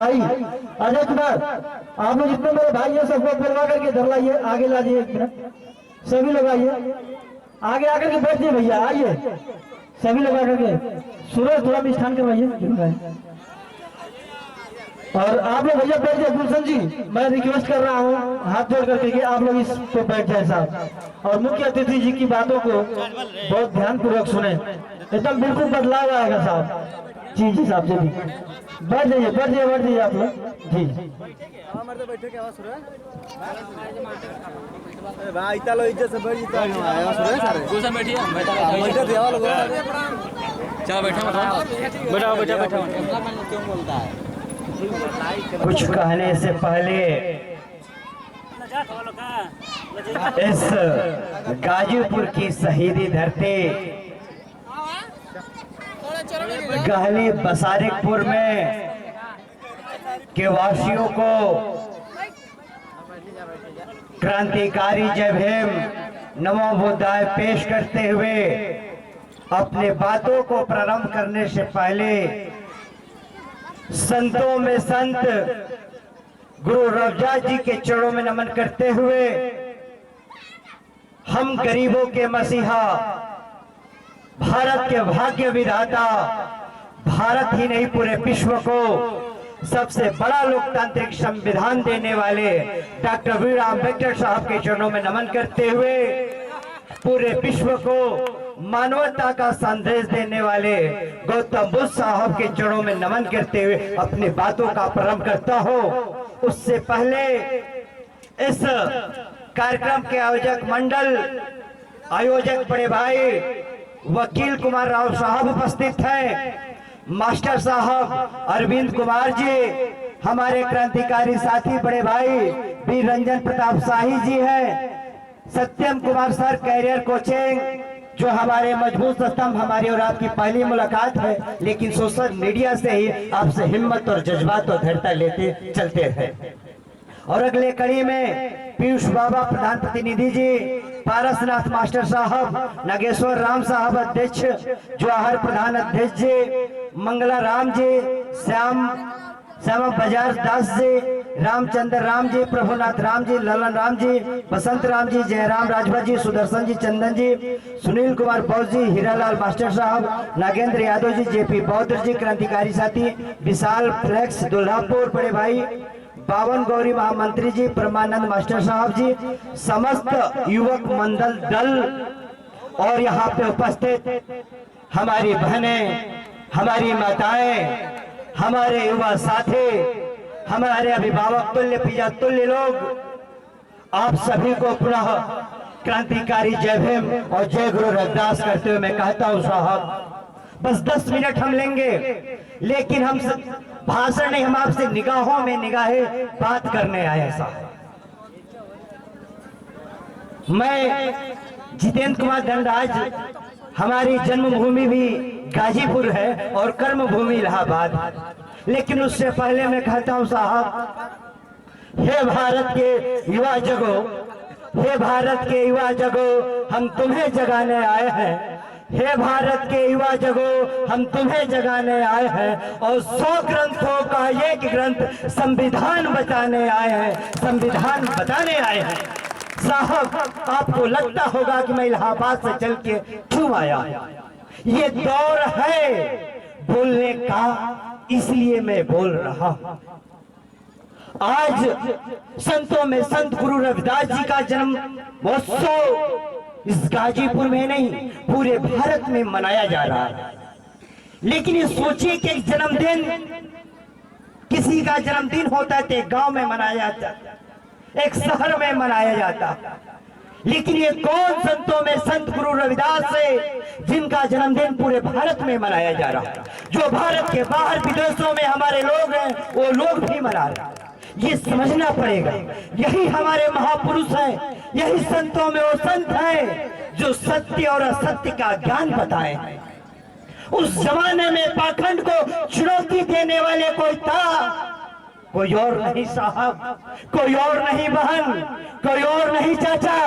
भाई अजय कुमार, आप लोग जितने मेरे भाई हैं सबको बुलवा करके इधर लाइए, आगे लाइए एक मिनट। सभी लोग आइए, आगे आकर के बैठ जाइए भैया, आइए सभी लोग आकर के। सूरज थोड़ा भी स्थान करवाइए। और आप लोग भैया बैठ जाए। गुलशन जी, मैं रिक्वेस्ट कर रहा हूँ हाथ जोड़ करके कि आप लोग इस पे बैठ जाए साहब, और मुख्य अतिथि जी की बातों को बहुत ध्यान पूर्वक सुने। एकदम बिल्कुल बदलाव आएगा साहब। जी जी साहब, जी बैठ जाइए, बैठ जाइए, बैठ जाइए आप लोग जी। भाई चलो इज्जत से बैठ चलो बैठा बैठा बैठा क्यों बोलता है। कुछ कहने से पहले इस गाजीपुर की शहीदी धरती गहली बसारिकपुर में के वासियों को क्रांतिकारी जय भीम नमो बुद्धाय पेश करते हुए अपने बातों को प्रारंभ करने से पहले संतों में संत गुरु रविदास जी के चरणों में नमन करते हुए हम गरीबों के मसीहा, भारत के भाग्य विधाता, भारत ही नहीं पूरे विश्व को सबसे बड़ा लोकतांत्रिक संविधान देने वाले डॉक्टर बी आर अम्बेडकर साहब के चरणों में नमन करते हुए पूरे विश्व को मानवता का संदेश देने वाले गौतम बुद्ध साहब के चरणों में नमन करते हुए अपनी बातों का प्रारंभ करता हूं। उससे पहले इस कार्यक्रम के आयोजक मंडल, आयोजक बड़े भाई वकील कुमार राव साहब उपस्थित हैं, मास्टर साहब अरविंद कुमार जी, हमारे क्रांतिकारी साथी बड़े भाई वीर रंजन प्रताप शाही जी हैं, सत्यम कुमार सर कैरियर कोचिंग जो हमारे मजबूत स्तंभ, हमारी और आपकी पहली मुलाकात है, लेकिन सोशल मीडिया से ही आपसे हिम्मत और जज्बात और धैर्यता लेते चलते हैं। और अगले कड़ी में पीयूष बाबा प्रधान प्रतिनिधि जी, पारसनाथ मास्टर साहब, नागेश्वर राम साहब अध्यक्ष, जवाहर प्रधान अध्यक्ष जी, मंगला राम जी, श्यामा बाजार दास जी, रामचंद्र राम जी, प्रभुनाथ राम जी, ललन राम जी, बसंत राम जी, जयराम राजभर जी, सुदर्शन जी, चंदन जी, सुनील कुमार बौद्ध जी, हीरालाल मास्टर साहब, नागेंद्र यादव जी, जेपी बौद्ध जी, क्रांतिकारी साथी विशाल फ्लेक्स दुल्हापुर बड़े भाई, बावन गौरी महामंत्री जी, परमानंद मास्टर साहब जी, समस्त युवक मंडल दल और यहाँ पे उपस्थित हमारी बहनें, हमारी माताएं, हमारे युवा साथी, हमारे अभिभावक तुल्य पिता तुल्य लोग, आप सभी को पुनः क्रांतिकारी जय भीम और जय गुरु रविदास करते हुए मैं कहता हूं साहब बस 10 मिनट हम लेंगे, लेकिन हम भाषण नहीं, हम आपसे निगाहों में निगाहें बात करने आए साहब। मैं जितेंद्र कुमार धनराज, हमारी जन्मभूमि भी गाजीपुर है और कर्म भूमि इलाहाबाद, लेकिन उससे पहले मैं कहता हूं साहब, हे भारत के युवा जगो, हे भारत के युवा जगो, हम तुम्हें जगाने आए हैं। हे भारत के युवा जगो, हम तुम्हें जगाने आए हैं और 100 ग्रंथों का एक ग्रंथ संविधान बताने आए हैं, संविधान बताने आए हैं। साहब आपको लगता होगा कि मैं इलाहाबाद से चल के क्यों आया, ये दौर है बोलने का, इसलिए मैं बोल रहा हूं। आज संतों में संत गुरु रविदास जी का जन्म महोत्सव इस गाजीपुर में नहीं पूरे भारत में मनाया जा रहा है, लेकिन ये सोचिए कि एक जन्मदिन, किसी का जन्मदिन होता है तो एक गांव में मनाया जाता, एक शहर में मनाया जाता, लेकिन ये कौन संतों में संत गुरु रविदास से जिनका जन्मदिन पूरे भारत में मनाया जा रहा है, जो भारत के बाहर विदेशों में हमारे लोग हैं वो लोग भी मना रहे हैं। ये समझना पड़ेगा, यही हमारे महापुरुष हैं, यही संतों में वो संत हैं जो सत्य और असत्य का ज्ञान बताए हैं। उस जमाने में पाखंड को चुनौती देने वाले कोई था, कोई और नहीं साहब, कोई और नहीं बहन, कोई और नहीं चाचा,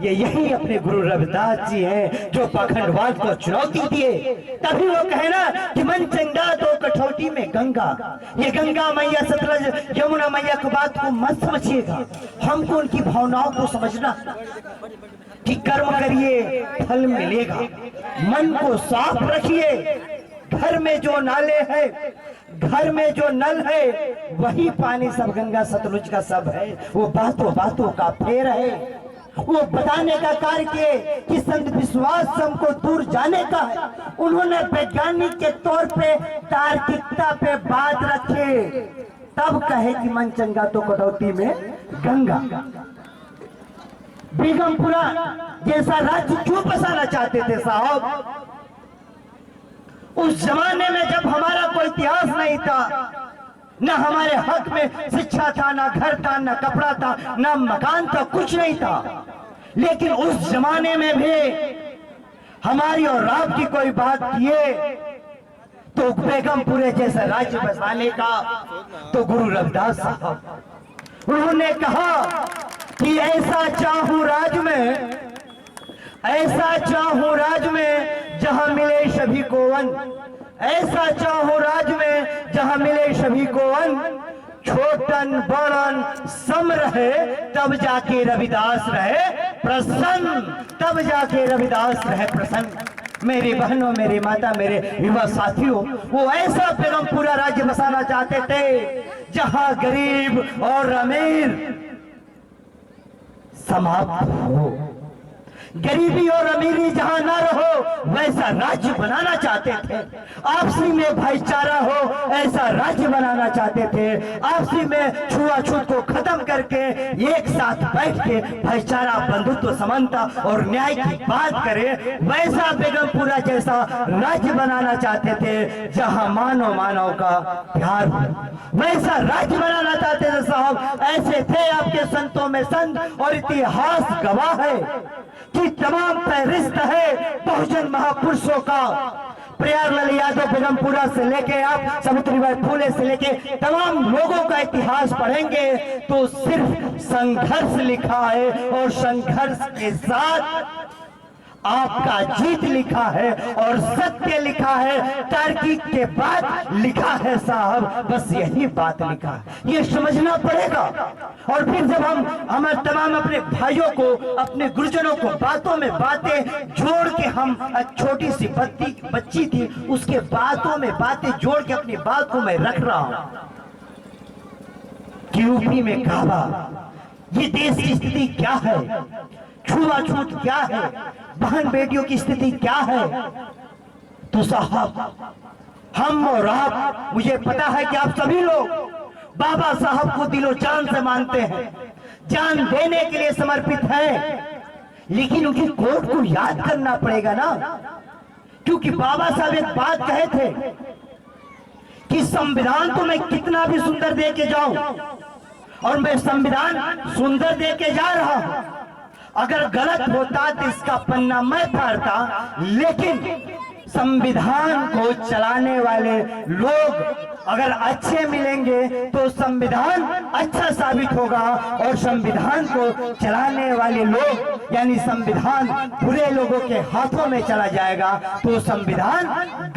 यही अपने गुरु रविदास जी हैं जो पाखंडवाद को चुनौती दिए। तभी वो कहे ना कि मन चंगा तो कठौती में गंगा। ये गंगा मैया, सतलज, यमुना मैया की बात को मत समझिएगा, हमको उनकी भावनाओं को समझना कि कर्म करिए फल मिलेगा। मन को साफ रखिए, घर में जो नाले है, घर में जो नल है, वही पानी सब गंगा सतलुज का सब है। वो बातों बातों का फेर है, वो बताने का कार्य किए कि संत विश्वास हमको दूर जाने का है। उन्होंने वैज्ञानिक के तौर पे तार्किकता पे बात रखे, तब कहे कि मन चंगा तो कटौती में गंगा। बेगमपुरा जैसा राज्य क्यों बसाना चाहते थे साहब? उस जमाने में जब हमारा कोई इतिहास नहीं था, ना हमारे हक में शिक्षा था, ना घर था, ना कपड़ा था, ना मकान था, कुछ नहीं था। लेकिन उस जमाने में भी हमारी और आपकी कोई बात किए तो बेगमपुरे जैसा राज्य बसाने का, तो गुरु रविदास साहब उन्होंने कहा कि ऐसा चाहूं राज में, ऐसा चाहूं राज में जहां मिले सभी को वन, ऐसा चाहूं राज में जहां मिले सभी को वन, छोटन बड़न सम रहे तब जाके रविदास रहे प्रसन्न, तब जाके रविदास रहे प्रसन्न। मेरी बहनों, मेरी माता, मेरे युवा साथियों, वो ऐसा बेगमपुरा राज्य बसाना चाहते थे जहां गरीब और अमीर समाप्त हो, गरीबी और अमीरी जहां ना रहो वैसा राज्य बनाना चाहते थे। आपसी में भाईचारा हो ऐसा राज्य बनाना चाहते थे। आपसी में छुआछूत को खत्म करके एक साथ बैठ के भाईचारा, बंधुत्व, समानता और न्याय की बात करे, वैसा बेगमपुरा जैसा राज्य बनाना चाहते थे जहां मानव मानव का प्यार हो, वैसा राज्य बनाना चाहते थे साहब। ऐसे थे आपके संतों में संत, और इतिहास गवाह है कि तमाम फहरिस्त है बहुजन महापुरुषों का। प्यारलाल यादव बेगमपुरा से लेके आप सावित्रीबाई फुले से लेके तमाम लोगों का इतिहास पढ़ेंगे तो सिर्फ संघर्ष लिखा है, और संघर्ष के साथ आपका जीत लिखा है और सत्य लिखा है, तार्किक के बाद लिखा है साहब, बस यही बात लिखा है, ये समझना पड़ेगा। और फिर जब हम हमारे तमाम अपने भाइयों को, अपने गुरुजनों को बातों में बातें जोड़ के, हम एक छोटी सी बच्ची थी, उसके बातों में बातें जोड़ के अपनी बात को मैं रख रहा हूं कि यूपी में काबा, ये देश की स्थिति क्या है, छुआछूत क्या है, बहन बेटियों की स्थिति क्या है। तो साहब हम और आप, मुझे पता है कि आप सभी लोग बाबा साहब को दिलो जान से मानते हैं, जान देने के लिए समर्पित हैं, लेकिन उनकी कोट को याद करना पड़ेगा ना, क्योंकि बाबा साहब एक बात कहे थे कि संविधान तो मैं कितना भी सुंदर दे के जाऊं, और मैं संविधान सुंदर दे के जा रहा हूं, अगर गलत होता तो इसका पन्ना मैं फाड़ता, लेकिन संविधान को चलाने वाले लोग अगर अच्छे मिलेंगे तो संविधान अच्छा साबित होगा, और संविधान को चलाने वाले लोग यानी संविधान बुरे लोगों के हाथों में चला जाएगा तो संविधान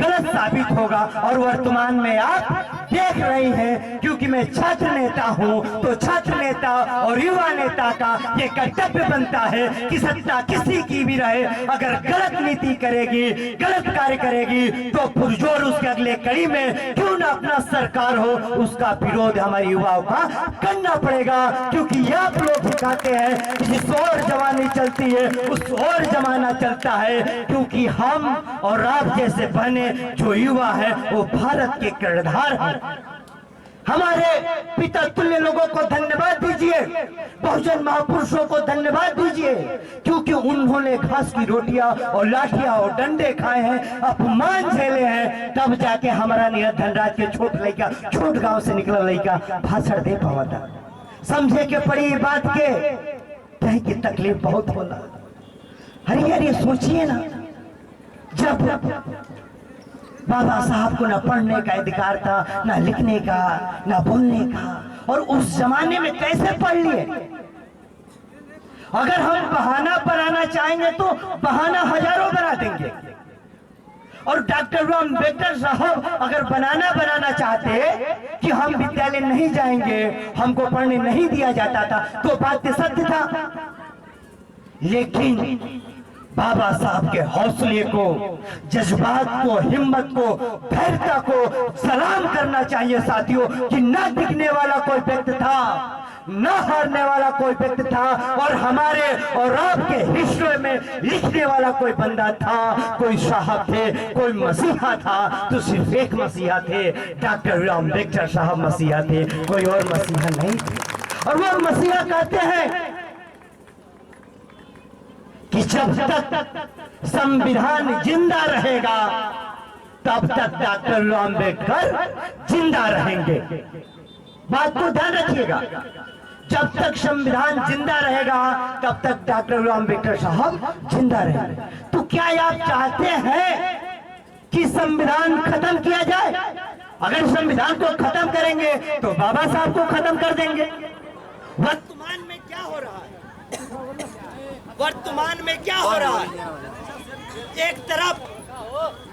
गलत साबित होगा। और वर्तमान में आप देख रही हैं, क्योंकि मैं छात्र नेता हूं, तो छात्र नेता और युवा नेता का ये कर्तव्य बनता है कि सत्ता किसी की भी रहे, अगर गलत नीति करेगी, गलत कार्य करेगी, तो पुरजोर उसके अगले कड़ी में क्यों ना अपना सरकार हो, उसका विरोध हमारे युवाओं का करना पड़ेगा। क्योंकि ये आप लोग दिखाते हैं कि जिस और जवानी चलती है उस और जमाना चलता है, क्योंकि हम और आप जैसे बने जो युवा है वो भारत के कर्णधार हैं। हमारे पिता तुल्य लोगों को धन्यवाद दीजिए, बहुजन महापुरुषों को धन्यवाद दीजिए, क्योंकि उन्होंने घास की रोटियां और लाठियां और डंडे खाए हैं, अपमान झेले हैं, तब जाके हमारा नीरज धनराज के छोट लड़का, छोट गांव से निकला लड़का भाषण दे पावा था। समझे के पड़ी बात के कहीं की तकलीफ बहुत होला। हरियारी सोचिए ना, जब बाबा साहब को ना पढ़ने का अधिकार था, ना लिखने का, ना बोलने का, और उस जमाने में कैसे पढ़ लिए, अगर हम बहाना बनाना चाहेंगे तो बहाना हजारों बना देंगे। और डॉक्टर अम्बेडकर साहब अगर बनाना चाहते कि हम विद्यालय नहीं जाएंगे, हमको पढ़ने नहीं दिया जाता था, तो बात सत्य था। लेकिन बाबा साहब के हौसले को, जज्बात को, हिम्मत को, धैर्यता को सलाम करना चाहिए साथियों कि न दिखने वाला कोई व्यक्ति था, न हारने वाला कोई व्यक्ति था, और हमारे और आपके हिस्ट्री में लिखने वाला कोई बंदा था, कोई साहब थे, कोई मसीहा था, तो सिर्फ एक मसीहा थे, डॉक्टर अम्बेडकर साहब मसीहा थे, कोई और मसीहा नहीं थे। और वो मसीहा कहते हैं कि जब तक संविधान जिंदा रहेगा तब तक डॉक्टर अम्बेडकर जिंदा रहेंगे। बात को ध्यान रखिएगा, जब तक संविधान जिंदा रहेगा तब तक डॉक्टर अम्बेडकर साहब जिंदा रहेंगे। तो क्या आप चाहते हैं कि संविधान खत्म किया जाए? अगर संविधान को खत्म करेंगे तो बाबा साहब को खत्म कर देंगे। वर्तमान में क्या हो रहा है? वर्तमान में क्या हो रहा है? एक तरफ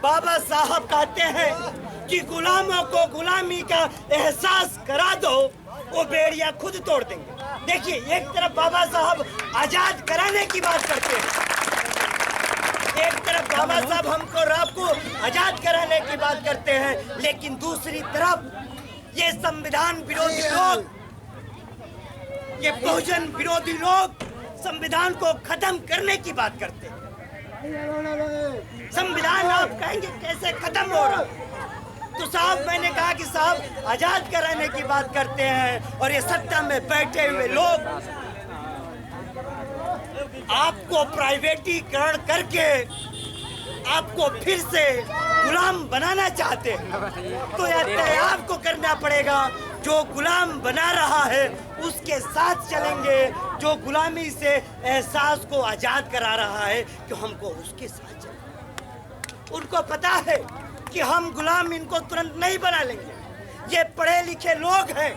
बाबा साहब कहते हैं कि गुलामों को गुलामी का एहसास करा दो, वो बेड़ियां खुद तोड़ देंगे। देखिए, एक तरफ बाबा साहब आजाद कराने की बात करते हैं, एक तरफ बाबा साहब हमको और आपको आजाद कराने की बात करते हैं, लेकिन दूसरी तरफ ये संविधान विरोधी लोग, ये बहुजन विरोधी लोग संविधान को खत्म करने की बात करते हैं। संविधान आप कहेंगे कैसे खत्म हो रहा? तो साहब, मैंने कहा कि साहब आजाद कराने की बात करते हैं, और ये सत्ता में बैठे हुए लोग आपको प्राइवेटीकरण करके आपको फिर से गुलाम बनाना चाहते हैं। तो यह तय आपको करना पड़ेगा, जो गुलाम बना रहा है उसके साथ चलेंगे, जो गुलामी से एहसास को आजाद करा रहा है कि हमको उसके साथ चलेंगे। उनको पता है कि हम गुलाम इनको तुरंत नहीं बना लेंगे, ये पढ़े लिखे लोग हैं,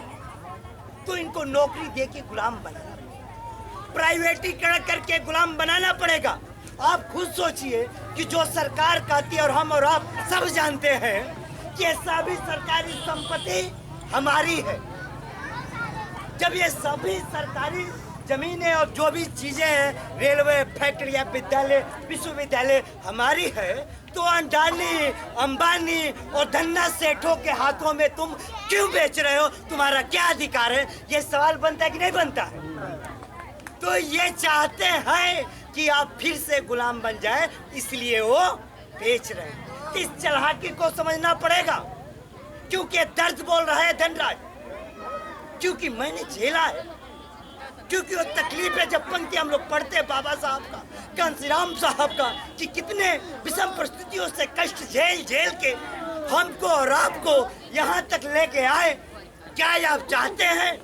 तो इनको नौकरी देके गुलाम बनाना पड़ेगा, प्राइवेटीकरण करके गुलाम बनाना पड़ेगा। आप खुद सोचिए कि जो सरकार कहती है, और हम और आप सब जानते हैं कि ये सभी सरकारी संपत्ति हमारी है। जब ये सभी सरकारी जमीनें और जो भी चीजें हैं, रेलवे, फैक्ट्रियां, विद्यालय, विश्वविद्यालय हमारी है, तो अडानी, अंबानी और धन्ना सेठों के हाथों में तुम क्यों बेच रहे हो? तुम्हारा क्या अधिकार है? ये सवाल बनता है कि नहीं बनता है? तो ये चाहते हैं कि आप फिर से गुलाम बन जाए, इसलिए वो बेच रहे हैं। इस चालाकी को समझना पड़ेगा, क्योंकि दर्द बोल रहा है धनराज, क्योंकि मैंने झेला है, क्योंकि वो तकलीफ है। जब पंक्ति हम लोग पढ़ते हैं बाबा साहब का, कांसीराम साहब का, कि कितने विषम परिस्थितियों से कष्ट झेल झेल के हमको और आपको यहाँ तक लेके आए। क्या आप चाहते हैं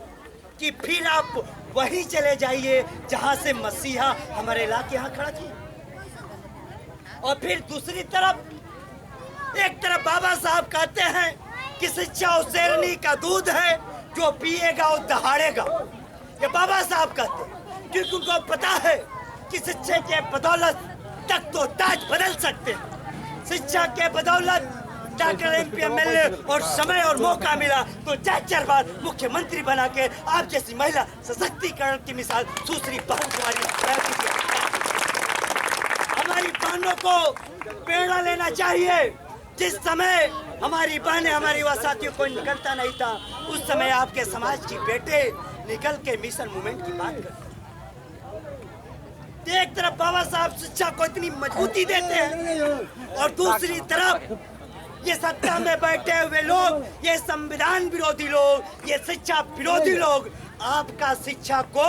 कि फिर आप वहीं चले जाइए जहाँ से मसीहा हमारे इलाके यहाँ खड़ा किया? और फिर दूसरी तरफ, एक तरफ बाबा साहब कहते हैं कि शिक्षा उस शेरनी का दूध है, जो पिएगा वो दहाड़ेगा। ये बाबा साहब कहते हैं, क्योंकि उनको पता है कि शिक्षा के बदौलत तक तो ताज बदल सकते हैं। शिक्षा के बदौलत डॉक्टर MP MLA और समय और मौका मिला तो 4 बार मुख्यमंत्री बना के आप जैसी महिला सशक्तिकरण की मिसाल सुश्री बहन कुमारी। हमारी बहनों को प्रेरणा लेना चाहिए। जिस समय हमारी बहनें, हमारी युवा साथियों को निकलता नहीं था, उस समय आपके समाज की बेटे निकल के मिशन मूवमेंट की बात करते। एक तरफ बाबा साहब शिक्षा को इतनी मजबूती देते हैं, और दूसरी तरफ ये सत्ता में बैठे हुए लोग, ये संविधान विरोधी लोग, ये शिक्षा विरोधी लोग आपका शिक्षा को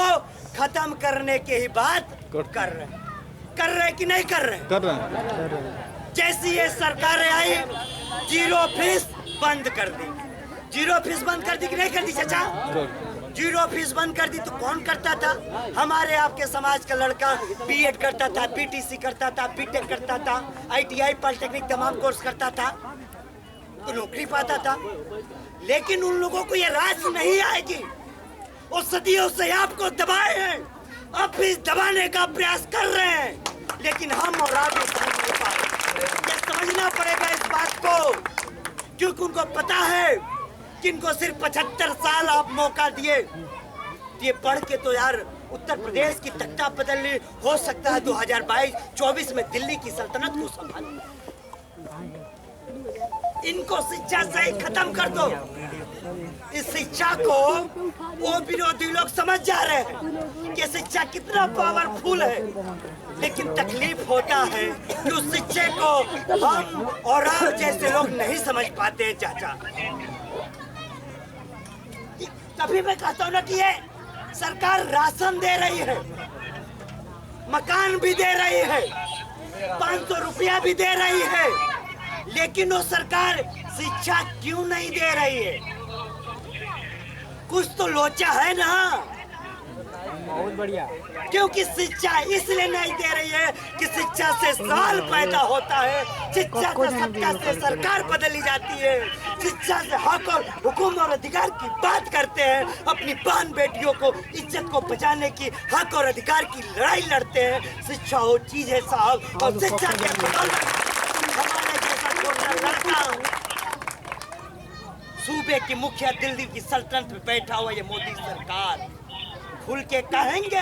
खत्म करने की ही बात कर रहे हैं कि नहीं कर रहे? कर रहे हैं। जैसी ये सरकारें आई, 0 फीस बंद कर दी। 0 फीस बंद कर दी कि नहीं कर दी चाचा? 0 फीस बंद कर दी तो कौन करता था? हमारे आपके समाज का लड़का B.Ed करता था, BTC करता था, B.Tech करता था, ITI पॉलिटेक्निक तमाम कोर्स करता था, तो नौकरी पाता था। लेकिन उन लोगों को ये राज नहीं आएगी। वो सदियों से आपको दबाए हैं, अब भी दबाने का प्रयास कर रहे हैं, लेकिन हम और आप ये समझ नहीं पा रहे। ये समझना पड़ेगा इस बात को, क्योंकि उनको पता है कि इनको सिर्फ 75 साल आप मौका दिए। ये पढ़ के तो यार उत्तर प्रदेश की तख्ता बदलनी हो सकता है 2022-24 में दिल्ली की सल्तनत को संभालना। इनको शिक्षा से ही खत्म कर दो। इस शिक्षा को वो विरोधी लोग समझ जा रहे हैं कि शिक्षा कितना पावरफुल है, लेकिन तकलीफ होता है कि उस शिक्षे को हम और आप जैसे लोग नहीं समझ पाते हैं चाचा। तभी मैं कहता हूँ ना कि ये सरकार राशन दे रही है, मकान भी दे रही है, 500 रुपया भी दे रही है, लेकिन वो सरकार शिक्षा क्यों नहीं दे रही है? कुछ तो लोचा है ना। बहुत बढ़िया। क्योंकि शिक्षा इसलिए नहीं दे रही है कि शिक्षा से सवाल पैदा होता है, शिक्षा से सत्ता से सरकार बदली जाती है, शिक्षा से हक और हुकुम और अधिकार की बात करते हैं, अपनी बहन बेटियों को इज्जत को बचाने की हक और अधिकार की लड़ाई लड़ते हैं। शिक्षा वो चीज है साहब, और शिक्षा के बदौलत हमारे जैसा छोटा लड़का सूबे की मुखिया दिल्ली की सल्तनत में बैठा हुआ ये मोदी सरकार खुल के कहेंगे,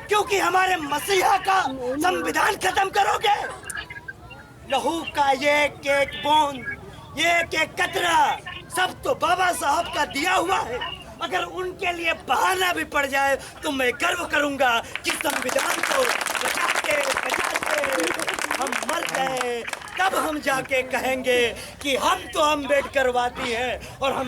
क्योंकि हमारे मसीहा का संविधान खत्म करोगे। लहू का एक एक बूंद, एक एक कतरा सब तो बाबा साहब का दिया हुआ है। अगर उनके लिए बहाना भी पड़ जाए तो मैं गर्व करूंगा कि संविधान को बचाते बचाते हम मर गए। तब हम जाके कहेंगे कि हम तो अम्बेडकरवादी हैं और हम